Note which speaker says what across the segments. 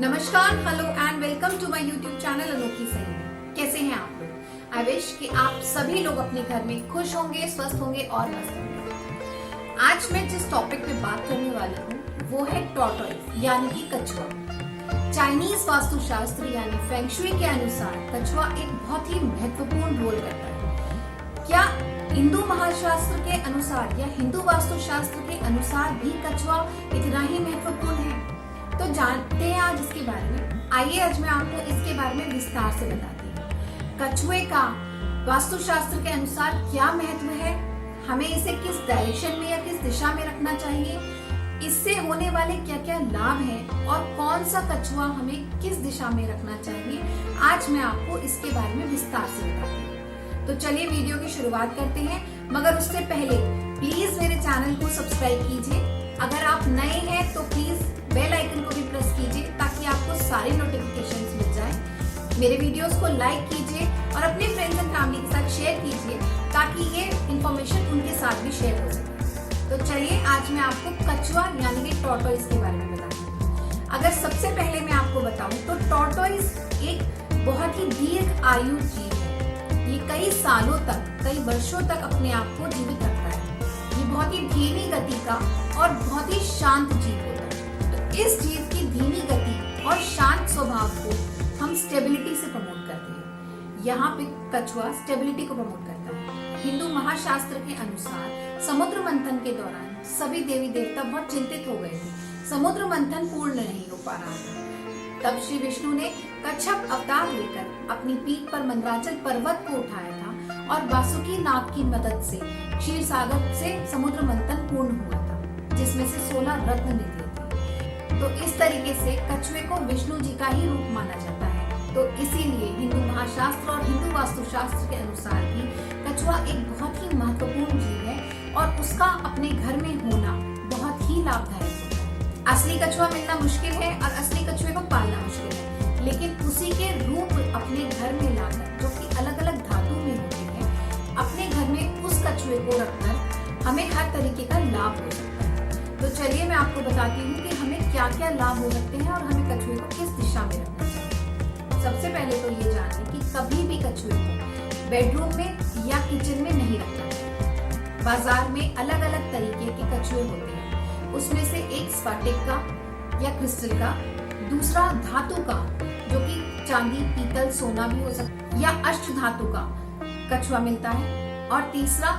Speaker 1: नमस्कार, hello and welcome to my YouTube channel Anokhi Saheli. कैसे हैं आप लोग? आई विश कि आप सभी लोग अपने घर में खुश होंगे, स्वस्थ होंगे और मस्त होंगे। आज मैं जिस टॉपिक पे बात करने वाली हूँ वो है टॉर्टोइज यानी कि कछुआ। चाइनीज वास्तुशास्त्र यानी फेंग शुई के अनुसार कछुआ एक बहुत ही महत्वपूर्ण रोल करता है। क्या हिंदू महाशास्त्र के अनुसार या हिंदू वास्तुशास्त्र के अनुसार भी कछुआ इतना ही महत्वपूर्ण है? तो जानते हैं आज इसके बारे में। आइए आज मैं आपको इसके बारे में विस्तार से बताती हूँ। कछुए का वास्तुशास्त्र के अनुसार क्या महत्व है, हमें इसे किस डायरेक्शन में या किस दिशा में रखना चाहिए, इससे होने वाले क्या क्या लाभ हैं और कौन सा कछुआ हमें किस दिशा में रखना चाहिए, आज मैं आपको इसके बारे में विस्तार से बताती हूँ। तो चलिए वीडियो की शुरुआत करते हैं, मगर उससे पहले प्लीज मेरे चैनल को सब्सक्राइब कीजिए। अगर आप नए हैं तो प्लीज बेल आइकन को भी प्रेस कीजिए ताकि आपको सारे नोटिफिकेशंस मिल जाएं। मेरे वीडियोस को लाइक कीजिए और अपने फ्रेंड्स एंड फैमिली के साथ शेयर कीजिए ताकि ये इंफॉर्मेशन उनके साथ भी शेयर हो सके। तो चलिए आज मैं आपको कछुआ यानी कि टॉर्टोइज के बारे में बताती हूँ। अगर सबसे पहले मैं आपको बताऊं तो टॉर्टोइज एक बहुत ही दीर्घ आयु जीव है। ये कई सालों तक, कई वर्षों तक अपने आप को जीवित रखता है। ये बहुत ही धीमी गति का और बहुत ही शांत जीव होता है। तो इस जीव की धीमी गति और शांत स्वभाव को हम स्टेबिलिटी से प्रमोट करते हैं। यहाँ पे कछुआ स्टेबिलिटी को प्रमोट करता है। हिंदू महाशास्त्र के अनुसार समुद्र मंथन के दौरान सभी देवी देवता बहुत चिंतित हो गए थे। समुद्र मंथन पूर्ण नहीं हो पा रहा था। तब श्री विष्णु ने कच्छप अवतार लेकर अपनी पीठ पर मंदराचल पर्वत को उठाया था और वासुकी नाग की मदद से क्षीर सागर से समुद्र मंथन पूर्ण हुआ था, जिसमें से 16 रत्न निकले थे। तो इस तरीके से कछुए को विष्णु जी का ही रूप माना जाता है। तो इसीलिए हिंदू महाशास्त्र और हिंदू वास्तुशास्त्र के अनुसार भी कछुआ एक बहुत ही महत्वपूर्ण जीव है और उसका अपने घर में होना बहुत ही लाभदायक होता है। असली कछुआ मिलना मुश्किल है और असली कछुए को पालना मुश्किल है, लेकिन उसी के रूप अपने घर में लाकर, जो कि अलग अलग धातु में होते हैं, अपने घर में उस कछुए को रखकर हमें हर तरीके का लाभ हो सकता है। तो चलिए मैं आपको बताती हूँ कि हमें क्या क्या लाभ हो सकते हैं और हमें कछुए को किस दिशा में रखना चाहिए। सबसे पहले तो ये जानिए कि कभी भी कछुए को बेडरूम में या किचन में नहीं रखना चाहिए। बाजार में अलग अलग तरीके के कछुए होते हैं, उसमें से एक स्फटिक का या क्रिस्टल का, दूसरा धातु का जो कि चांदी, पीतल, सोना भी हो सकता है, या अष्ट धातु का कछुआ मिलता है, और तीसरा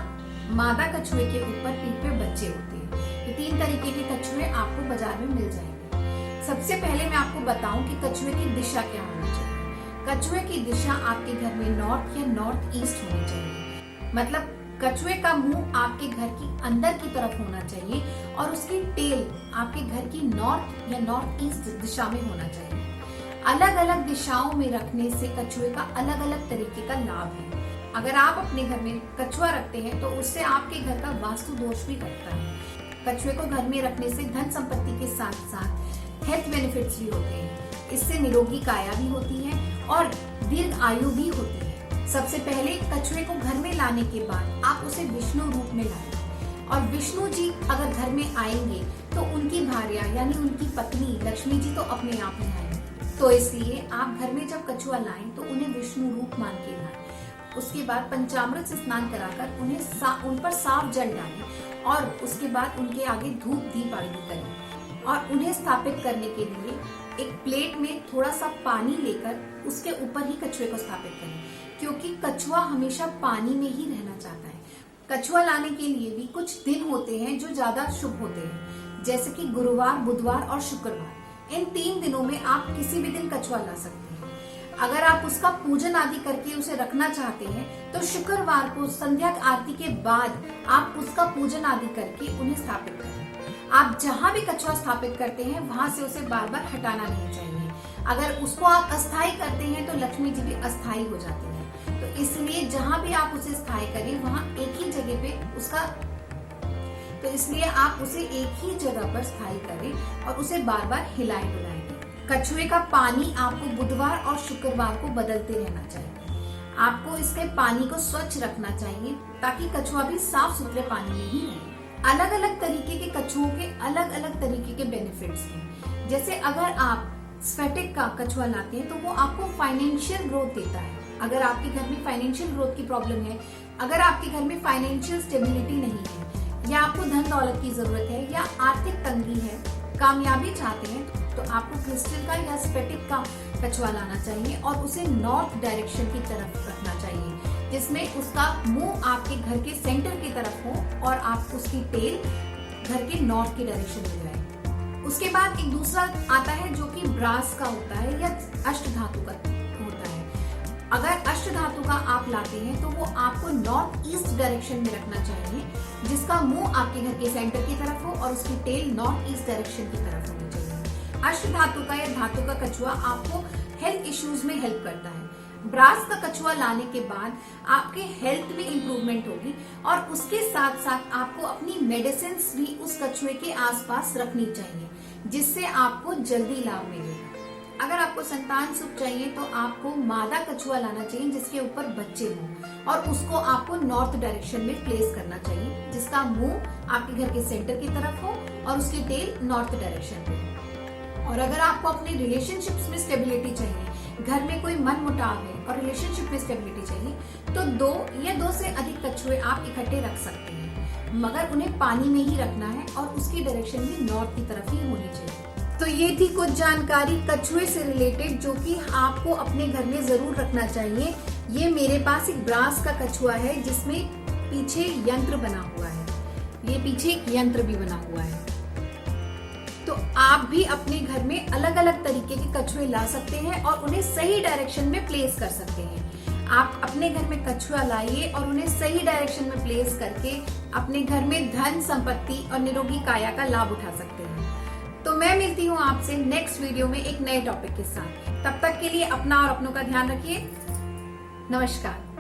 Speaker 1: मादा कछुए के ऊपर पीठ पे बच्चे होते हैं। ये 3 तरीके के कछुए आपको बाजार में मिल जाएंगे। सबसे पहले मैं आपको बताऊं कि कछुए की दिशा क्या होनी चाहिए। कछुए की दिशा आपके घर में नॉर्थ या नॉर्थ ईस्ट होनी चाहिए। मतलब कछुए का मुंह आपके घर की अंदर की तरफ होना चाहिए और उसकी टेल आपके घर की नॉर्थ या नॉर्थ ईस्ट दिशा में होना चाहिए। अलग अलग दिशाओं में रखने से कछुए का अलग अलग तरीके का लाभ है। अगर आप अपने घर में कछुआ रखते हैं तो उससे आपके घर का वास्तु दोष भी कटता है। कछुए को घर में रखने से धन संपत्ति के साथ साथ हेल्थ बेनिफिट्स भी होते हैं। इससे निरोगी काया भी होती है और दीर्घ आयु भी होती है। सबसे पहले कछुए को घर में लाने के बाद आप उसे विष्णु रूप में लाएं और विष्णु जी अगर घर में आएंगे तो उनकी भार्या यानी उनकी पत्नी लक्ष्मी जी तो अपने आप ही आएंगे। तो इसलिए आप घर में जब कछुआ लाएं तो उन्हें विष्णु रूप मान के लाएं। उसके बाद पंचामृत से स्नान कराकर उन पर साफ जल डालें और उसके बाद उनके आगे धूप दीप आरती करें और उन्हें स्थापित करने के लिए एक प्लेट में थोड़ा सा पानी लेकर उसके ऊपर ही कछुए को स्थापित करें, क्योंकि कछुआ हमेशा पानी में ही रहना चाहता है। कछुआ लाने के लिए भी कुछ दिन होते हैं जो ज्यादा शुभ होते हैं, जैसे कि गुरुवार, बुधवार और शुक्रवार। इन 3 दिनों में आप किसी भी दिन कछुआ ला सकते हैं। अगर आप उसका पूजन आदि करके उसे रखना चाहते हैं तो शुक्रवार को संध्या आरती के बाद आप उसका पूजन आदि करके उन्हें स्थापित करें। आप जहां भी कछुआ स्थापित करते हैं वहां से उसे बार बार हटाना नहीं चाहिए। अगर उसको आप अस्थायी करते हैं तो लक्ष्मी जी भी अस्थायी हो जाती है। तो इसलिए जहां भी आप उसे स्थायी करें वहां एक ही जगह पे उसका तो इसलिए आप उसे एक ही जगह पर स्थायी करें और उसे बार बार हिलाएं डुलाएं। कछुए का पानी आपको बुधवार और शुक्रवार को बदलते रहना चाहिए। आपको इसके पानी को स्वच्छ रखना चाहिए ताकि कछुआ भी साफ सुथरे पानी में ही रहे। अलग अलग तरीके के कछुओं के अलग अलग तरीके के बेनिफिट्स हैं। जैसे अगर आप स्फटिक का कछुआ लाते हैं तो वो आपको फाइनेंशियल ग्रोथ देता है। अगर आपके घर में फाइनेंशियल ग्रोथ की प्रॉब्लम है, अगर आपके घर में फाइनेंशियल स्टेबिलिटी नहीं है, या आपको धन दौलत की जरूरत है, या आर्थिक तंगी है, कामयाबी चाहते हैं, तो आपको क्रिस्टल का या स्फटिक का कछुआ लाना चाहिए और उसे नॉर्थ डायरेक्शन की तरफ रखना चाहिए, जिसमें उसका मुंह आपके घर के सेंटर की तरफ हो और आप उसकी टेल घर के नॉर्थ की डायरेक्शन में जाए। उसके बाद एक दूसरा आता है जो कि ब्रास का होता है या अष्ट धातु का होता है। अगर अष्ट धातु का आप लाते हैं तो वो आपको नॉर्थ ईस्ट डायरेक्शन में रखना चाहिए, जिसका मुंह आपके घर के सेंटर की तरफ हो और उसकी टेल नॉर्थ ईस्ट डायरेक्शन की तरफ होनी चाहिए। अष्ट धातु का या धातु का कछुआ आपको हेल्थ इश्यूज में हेल्प करता है। ब्रास का कछुआ लाने के बाद आपके हेल्थ में इंप्रूवमेंट होगी और उसके साथ साथ आपको अपनी मेडिसिन भी उस कछुए के आसपास रखनी चाहिए, जिससे आपको जल्दी लाभ मिलेगा। अगर आपको संतान सुख चाहिए तो आपको मादा कछुआ लाना चाहिए जिसके ऊपर बच्चे हों और उसको आपको नॉर्थ डायरेक्शन में प्लेस करना चाहिए, जिसका मुंह आपके घर के सेंटर की तरफ हो और उसकी टेल नॉर्थ डायरेक्शन पे। और अगर आपको अपने रिलेशनशिप्स में स्टेबिलिटी चाहिए, घर में कोई मन मुटाव है और रिलेशनशिप में स्टेबिलिटी चाहिए, तो 2 या 2 से अधिक कछुए आप इकट्ठे रख सकते हैं, मगर उन्हें पानी में ही रखना है और उसकी डायरेक्शन भी नॉर्थ की तरफ ही होनी चाहिए। तो ये थी कुछ जानकारी कछुए से रिलेटेड जो कि आपको अपने घर में जरूर रखना चाहिए। ये मेरे पास एक ब्रास का कछुआ है जिसमें पीछे यंत्र बना हुआ है, ये पीछे एक यंत्र भी बना हुआ है। तो आप भी अपने घर में अलग अलग तरीके के कछुए ला सकते हैं और उन्हें सही डायरेक्शन में प्लेस कर सकते हैं। आप अपने घर में कछुआ लाइए और उन्हें सही डायरेक्शन में प्लेस करके अपने घर में धन, संपत्ति और निरोगी काया का लाभ उठा सकते हैं। तो मैं मिलती हूँ आपसे नेक्स्ट वीडियो में एक नए टॉपिक के साथ। तब तक के लिए अपना और अपनों का ध्यान रखिए। नमस्कार।